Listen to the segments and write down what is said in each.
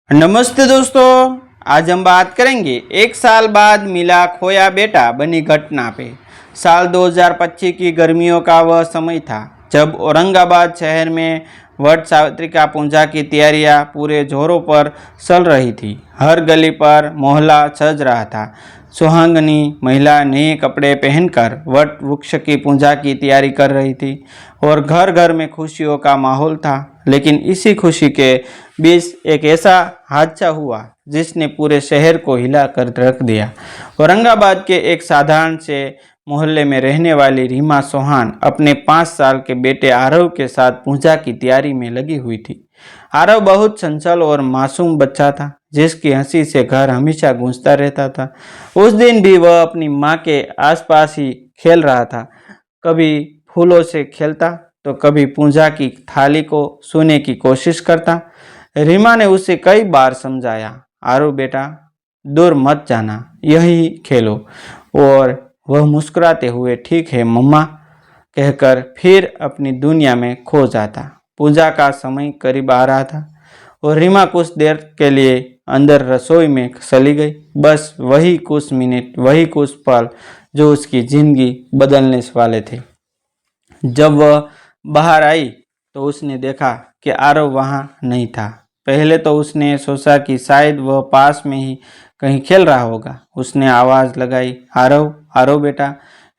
नमस्ते दोस्तों, आज हम बात करेंगे एक साल बाद मिला खोया बेटा बनी घटना पे। साल 2025 की गर्मियों का वह समय था जब औरंगाबाद शहर में वट सावित्री का पूजा की तैयारियां पूरे जोरों पर चल रही थी। हर गली पर मोहल्ला सज रहा था। सुहागनी महिला नए कपड़े पहनकर वट वृक्ष की पूजा की तैयारी कर रही थी और घर घर में खुशियों का माहौल था। लेकिन इसी खुशी के बीच एक ऐसा हादसा हुआ जिसने पूरे शहर को हिला कर रख दिया। औरंगाबाद के एक साधारण से मोहल्ले में रहने वाली रीमा चौहान अपने 5 साल के बेटे आरव के साथ पूजा की तैयारी में लगी हुई थी। आरव बहुत चंचल और मासूम बच्चा था जिसकी हंसी से घर हमेशा गूंजता रहता था। उस दिन भी वह अपनी माँ के आसपास ही खेल रहा था। कभी फूलों से खेलता तो कभी पूजा की थाली को छूने की कोशिश करता। रीमा ने उसे कई बार समझाया, आरव बेटा दूर मत जाना, यही खेलो। और वह मुस्कुराते हुए ठीक है मम्मा कहकर फिर अपनी दुनिया में खो जाता। पूजा का समय करीब आ रहा था और रीमा कुछ देर के लिए अंदर रसोई में चली गई। बस वही कुछ मिनट, वही कुछ पल जो उसकी जिंदगी बदलने वाले थे। जब वह बाहर आई तो उसने देखा कि आरव वहाँ नहीं था। पहले तो उसने सोचा कि शायद वह पास में ही कहीं खेल रहा होगा। उसने आवाज़ लगाई, आरव आरव बेटा,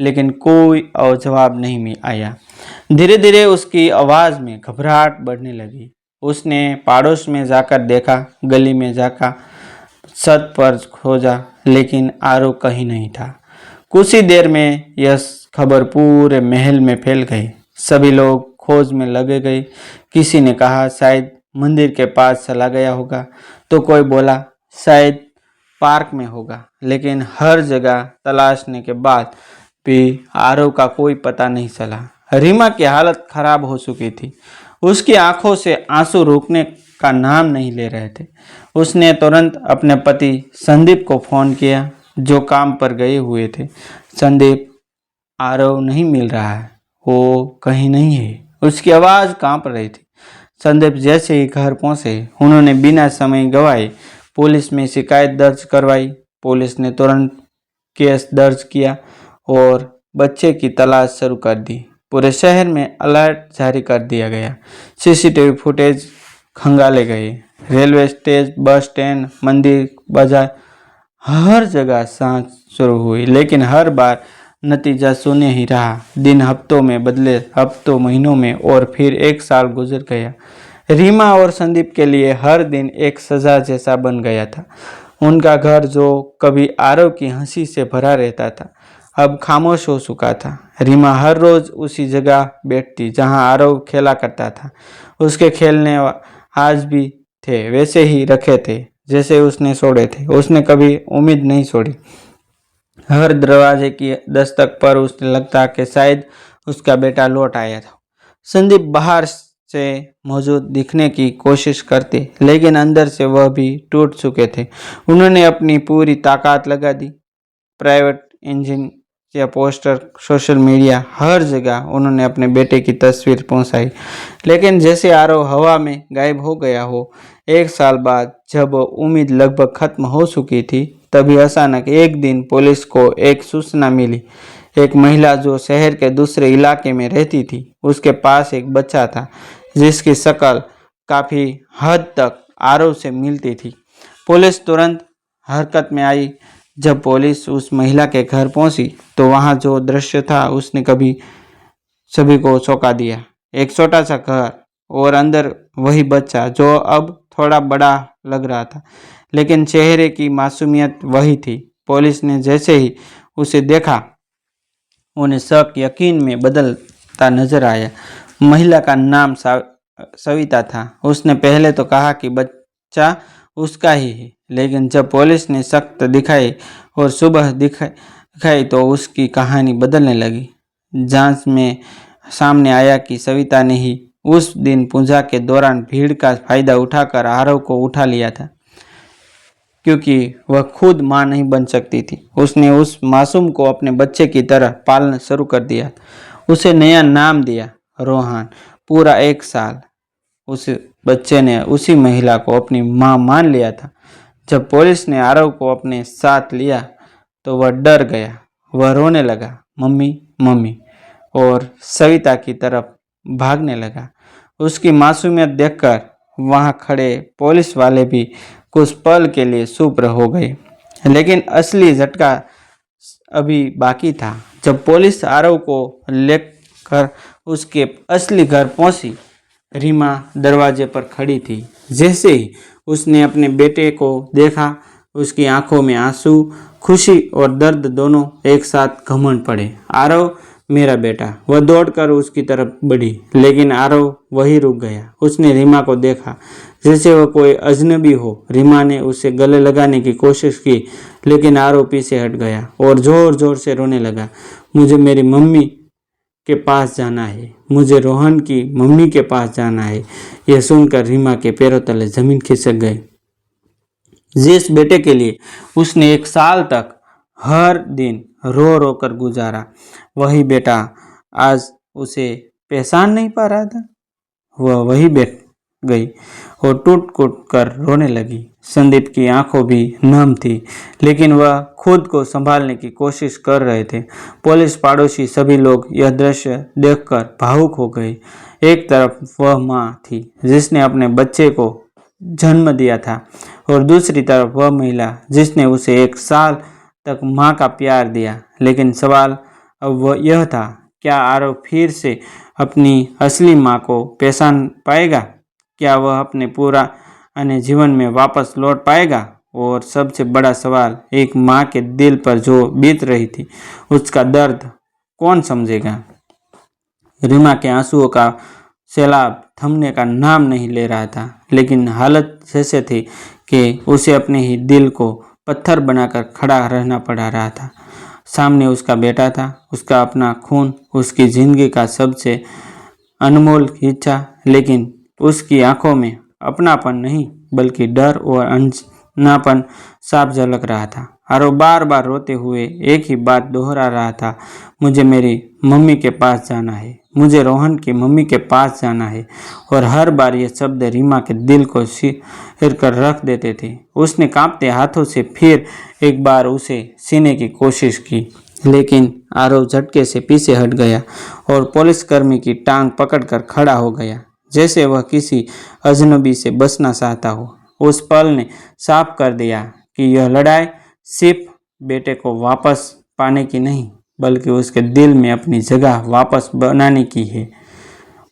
लेकिन कोई जवाब नहीं आया। धीरे धीरे उसकी आवाज़ में घबराहट बढ़ने लगी। उसने पड़ोस में जाकर देखा, गली में जाकर छत पर खोजा, लेकिन आरव कहीं नहीं था। कुछ ही देर में यह खबर पूरे महल में फैल गई। सभी लोग खोज में लगे गए। किसी ने कहा शायद मंदिर के पास चला गया होगा, तो कोई बोला शायद पार्क में होगा। लेकिन हर जगह तलाशने के बाद भी आरव का कोई पता नहीं चला। रीमा की हालत खराब हो चुकी थी। उसकी आंखों से आंसू रुकने का नाम नहीं ले रहे थे। उसने तुरंत अपने पति संदीप को फ़ोन किया जो काम पर गए हुए थे। संदीप, आरव नहीं मिल रहा है, वो कहीं नहीं है। उसकी आवाज़ कांप रही थी। संदीप जैसे ही घर पहुंचे, उन्होंने बिना समय गंवाए पुलिस में शिकायत दर्ज करवाई। पुलिस ने तुरंत केस दर्ज किया और बच्चे की तलाश शुरू कर दी। पूरे शहर में अलर्ट जारी कर दिया गया। सीसीटीवी फुटेज खंगाले गए। रेलवे स्टेशन, बस स्टैंड, मंदिर, बाजार, हर जगह जांच शुरू हुई, लेकिन हर बार नतीजा शून्य ही रहा। दिन हफ्तों में बदले, हफ्तों महीनों में, और फिर एक साल गुजर गया। रीमा और संदीप के लिए हर दिन एक सजा जैसा बन गया था। उनका घर जो कभी आरव की हंसी से भरा रहता था, अब खामोश हो चुका था। रीमा हर रोज उसी जगह बैठती जहां आरव खेला करता था। उसके खेलने आज भी थे, वैसे ही रखे थे जैसे उसने छोड़े थे। उसने कभी उम्मीद नहीं छोड़ी। हर दरवाजे की दस्तक पर उसे लगता कि शायद उसका बेटा लौट आया था। संदीप बाहर से मौजूद दिखने की कोशिश करते, लेकिन अंदर से वह भी टूट चुके थे। उन्होंने अपनी पूरी ताकत लगा दी। प्राइवेट इंजन या पोस्टर, सोशल मीडिया, हर जगह उन्होंने अपने बेटे की तस्वीर पहुंचाई, लेकिन जैसे आरव हवा में गायब हो गया हो। एक साल बाद जब उम्मीद लगभग खत्म हो चुकी थी, तभी अचानक एक दिन पुलिस को एक सूचना मिली। एक महिला जो शहर के दूसरे इलाके में रहती थी, उसके पास एक बच्चा था जिसकी शक्ल काफ़ी हद तक आरव से मिलती थी। पुलिस तुरंत हरकत में आई। जब पुलिस उस महिला के घर पहुंची तो वहां जो दृश्य था उसने कभी सभी को चौंका दिया। एक छोटा सा घर और अंदर वही बच्चा जो अब थोड़ा बड़ा लग रहा था, लेकिन चेहरे की मासूमियत वही थी। पुलिस ने जैसे ही उसे देखा, उन्हें शक यकीन में बदलता नजर आया। महिला का नाम सविता था। उसने पहले तो कहा कि बच्चा उसका ही है, लेकिन जब पुलिस ने सख्त दिखाई और सुबह दिखाई तो उसकी कहानी बदलने लगी। जांच में सामने आया कि सविता ने ही उस दिन पूजा के दौरान भीड़ का फायदा उठाकर आरव को उठा लिया था, क्योंकि वह खुद मां नहीं बन सकती थी। उसने उस मासूम को अपने बच्चे की तरह पालना शुरू कर दिया। उसे नया नाम दिया, रोहन। पूरा एक साल उसे बच्चे ने उसी महिला को अपनी मां मान लिया था। जब पुलिस ने आरव को अपने साथ लिया तो वह डर गया। वह रोने लगा, मम्मी मम्मी, और सविता की तरफ भागने लगा। उसकी मासूमियत देखकर वहां खड़े पुलिस वाले भी कुछ पल के लिए चुप हो गए, लेकिन असली झटका अभी बाकी था। जब पुलिस आरव को लेकर उसके असली घर पहुंची, रीमा दरवाजे पर खड़ी थी। जैसे ही उसने अपने बेटे को देखा, उसकी आंखों में आंसू, खुशी और दर्द दोनों एक साथ घमंड पड़े। आरव, मेरा बेटा। वह दौड़कर उसकी तरफ बढ़ी, लेकिन आरव वहीं रुक गया। उसने रीमा को देखा जैसे वह कोई अजनबी हो। रीमा ने उसे गले लगाने की कोशिश की, लेकिन आरव पीछे हट गया और जोर जोर से रोने लगा। मुझे मेरी मम्मी के पास जाना है, मुझे रोहन की मम्मी के पास जाना है। यह सुनकर रीमा के पैरों तले जमीन खिसक गई। जिस बेटे के लिए उसने 1 साल तक हर दिन रो रो कर गुजारा, वही बेटा आज उसे पहचान नहीं पा रहा था। वह वही बैठ गई और टूट टूट कर रोने लगी। संदीप की आंखों भी नम थी, लेकिन वह खुद को संभालने की कोशिश कर रहे थे। पुलिस, पड़ोसी, सभी लोग यह दृश्य देखकर भावुक हो गए। एक तरफ वह माँ थी जिसने अपने बच्चे को जन्म दिया था, और दूसरी तरफ वह महिला जिसने उसे 1 साल तक माँ का प्यार दिया। लेकिन सवाल अब वह यह था, क्या आरव फिर से अपनी असली माँ को पहचान पाएगा? क्या वह अपने पुराने जीवन में वापस लौट पाएगा? और सबसे बड़ा सवाल, एक माँ के दिल पर जो बीत रही थी, उसका दर्द कौन समझेगा? रीमा के आंसुओं का सैलाब थमने का नाम नहीं ले रहा था, लेकिन हालत जैसे थी कि उसे अपने ही दिल को पत्थर बनाकर खड़ा रहना पड़ा रहा था। सामने उसका बेटा था, उसका अपना खून, उसकी जिंदगी का सबसे अनमोल हिस्सा, लेकिन उसकी आंखों में अपनापन नहीं बल्कि डर और अनजानापन साफ झलक रहा था। आरव बार बार रोते हुए एक ही बात दोहरा रहा था, मुझे मेरी मम्मी के पास जाना है, मुझे रोहन की मम्मी के पास जाना है। और हर बार ये शब्द रीमा के दिल को चीर कर रख देते थे। उसने कांपते हाथों से फिर एक बार उसे छीने की कोशिश की, लेकिन आरव झटके से पीछे हट गया और पुलिसकर्मी की टांग पकड़कर खड़ा हो गया, जैसे वह किसी अजनबी से बचना चाहता हो। उस पल ने साफ कर दिया कि यह लड़ाई सिर्फ बेटे को वापस पाने की नहीं, बल्कि उसके दिल में अपनी जगह वापस बनाने की है।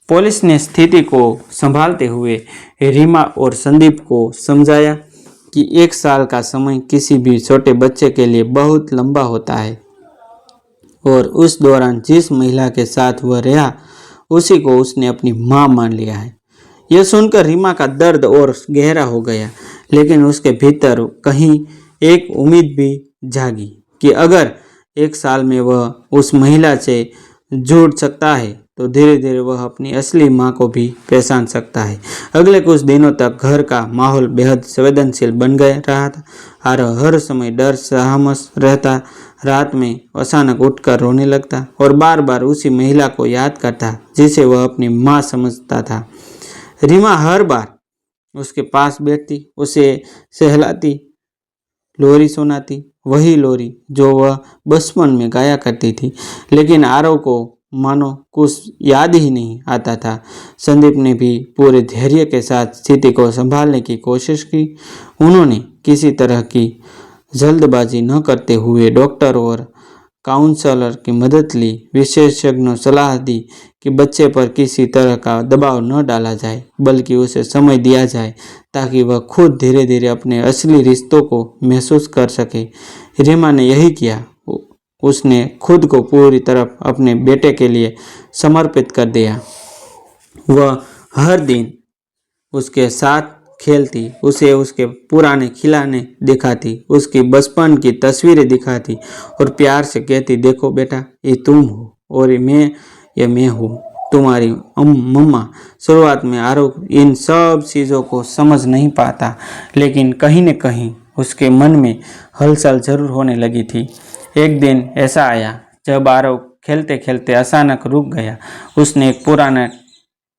पुलिस ने स्थिति को संभालते हुए रीमा और संदीप को समझाया कि 1 साल का समय किसी भी छोटे बच्चे के लिए बहुत लंबा होता है, और उस दौरान जिस महिला के साथ वह रहा, उसी को उसने अपनी मां मान लिया है। यह सुनकर रीमा का दर्द और गहरा हो गया, लेकिन उसके भीतर कहीं एक उम्मीद भी जागी कि अगर 1 साल में वह उस महिला से जुड़ सकता है तो धीरे धीरे वह अपनी असली माँ को भी पहचान सकता है। अगले कुछ दिनों तक घर का माहौल बेहद संवेदनशील बन गया रहा था। हर समय डर सहमस रहता। रात में अचानक उठकर रोने लगता और बार बार उसी महिला को याद करता जिसे वह अपनी माँ समझता था। रीमा हर बार उसके पास बैठती, उसे सहलाती, लोरी सुनाती, वही लोरी जो वह बचपन में गाया करती थी, लेकिन आरव को मानो कुछ याद ही नहीं आता था। संदीप ने भी पूरे धैर्य के साथ स्थिति को संभालने की कोशिश की। उन्होंने किसी तरह की जल्दबाजी न करते हुए डॉक्टर और काउंसलर की मदद ली। विशेषज्ञों सलाह दी कि बच्चे पर किसी तरह का दबाव न डाला जाए, बल्कि उसे समय दिया जाए ताकि वह खुद धीरे धीरे अपने असली रिश्तों को महसूस कर सके। रीमा ने यही किया। उसने खुद को पूरी तरह अपने बेटे के लिए समर्पित कर दिया। वह हर दिन उसके साथ खेलती, उसे उसके पुराने खिलौने दिखाती, उसकी बचपन की तस्वीरें दिखाती और प्यार से कहती, देखो बेटा, ये तुम हो और ये मैं हूँ, तुम्हारी मम्मा। शुरुआत में आरव इन सब चीज़ों को समझ नहीं पाता, लेकिन कहीं न कहीं उसके मन में हलचल जरूर होने लगी थी। एक दिन ऐसा आया जब आरव खेलते खेलते अचानक रुक गया। उसने एक पुराना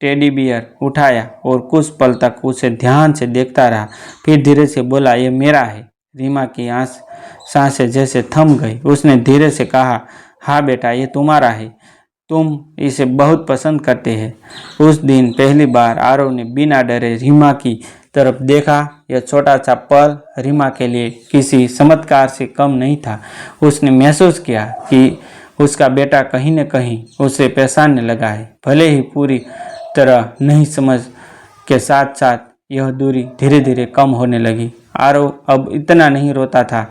टेडी बियर उठाया और कुछ पल तक उसे ध्यान से देखता रहा। फिर धीरे से बोला, यह मेरा है। रीमा की सांसें जैसे थम गई। उसने धीरे से कहा, हाँ बेटा, ये तुम्हारा है। तुम इसे बहुत पसंद करते हैं। उस दिन पहली बार आरव ने बिना डरे रीमा की तरफ देखा। यह छोटा सा पल रीमा के लिए किसी चमत्कार से कम नहीं था। उसने महसूस किया कि उसका बेटा कहीं न कहीं उसे पहचानने लगा है, भले ही पूरी तरह नहीं। समझ के साथ साथ यह दूरी धीरे धीरे कम होने लगी। आरव अब इतना नहीं रोता था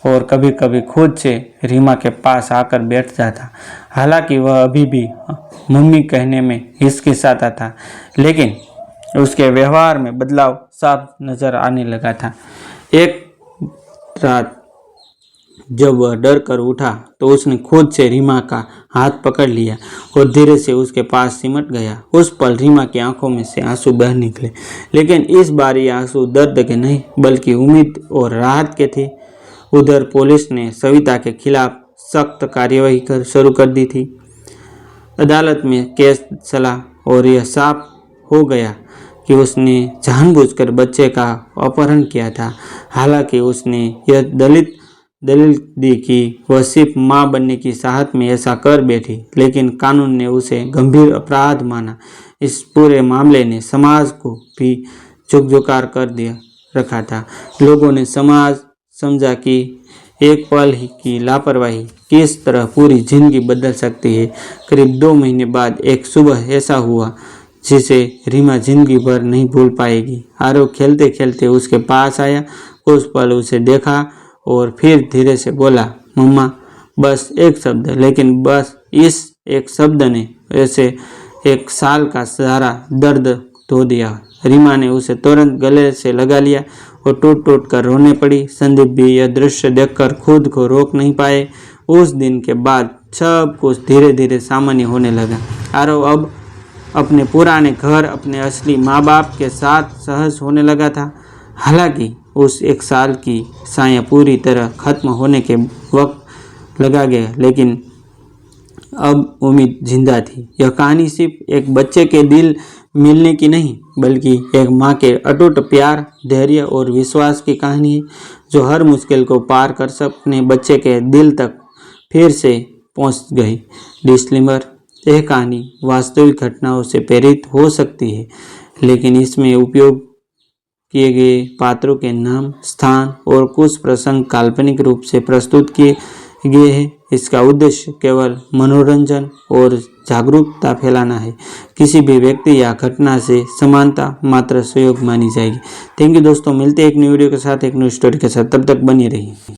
और कभी कभी खुद से रीमा के पास आकर बैठ जाता। हालांकि वह अभी भी मम्मी कहने में हिचकिचाता था, लेकिन उसके व्यवहार में बदलाव साफ नजर आने लगा था। एक रात जब वह डर कर उठा तो उसने खुद से रीमा का हाथ पकड़ लिया और धीरे से उसके पास सिमट गया। उस पल रीमा की आंखों में से आंसू बह निकले, लेकिन इस बार ये आंसू दर्द के नहीं बल्कि उम्मीद और राहत के थे। उधर पुलिस ने सविता के खिलाफ सख्त कार्यवाही शुरू कर दी थी। अदालत में केस चला और यह साफ हो गया कि उसने जानबूझकर बच्चे का अपहरण किया था। हालांकि उसने यह दलील दी कि वह सिर्फ मां बनने की चाहत में ऐसा कर बैठी, लेकिन कानून ने उसे गंभीर अपराध माना। इस पूरे मामले ने समाज को भी झुकझुकार कर दिया रखा था। लोगों ने समझा कि एक पल की लापरवाही किस तरह पूरी जिंदगी बदल सकती है। करीब 2 महीने बाद एक सुबह ऐसा हुआ जिसे रीमा जिंदगी भर नहीं भूल पाएगी। आरव खेलते खेलते उसके पास आया, कुछ पल उसे देखा और फिर धीरे से बोला, मम्मा, बस एक शब्द। लेकिन बस इस एक शब्द ने ऐसे 1 साल का सारा दर्द धो दिया। रीमा ने उसे तुरंत गले से लगा लिया और टूट टूट कर रोने पड़ी। संदीप भी यह दृश्य देखकर खुद को रोक नहीं पाए। उस दिन के बाद सब कुछ धीरे धीरे सामान्य होने लगा। आरव अब अपने पुराने घर, अपने असली माँ बाप के साथ सहज होने लगा था। हालांकि उस 1 साल की साया पूरी तरह खत्म होने के वक्त लगा गया, लेकिन अब उम्मीद जिंदा थी। यह कहानी सिर्फ एक बच्चे के दिल मिलने की नहीं, बल्कि एक माँ के अटूट प्यार, धैर्य और विश्वास की कहानी है, जो हर मुश्किल को पार कर अपने बच्चे के दिल तक फिर से पहुँच गई। डिस्क्लेमर: यह कहानी वास्तविक घटनाओं से प्रेरित हो सकती है, लेकिन इसमें उपयोग किए गए पात्रों के नाम, स्थान और कुछ प्रसंग काल्पनिक रूप से प्रस्तुत किए गए हैं। इसका उद्देश्य केवल मनोरंजन और जागरूकता फैलाना है। किसी भी व्यक्ति या घटना से समानता मात्र सहयोग मानी जाएगी। थैंक यू दोस्तों, मिलते हैं एक न्यू वीडियो के साथ, एक न्यू स्टोरी के साथ। तब तक बनी रहिए।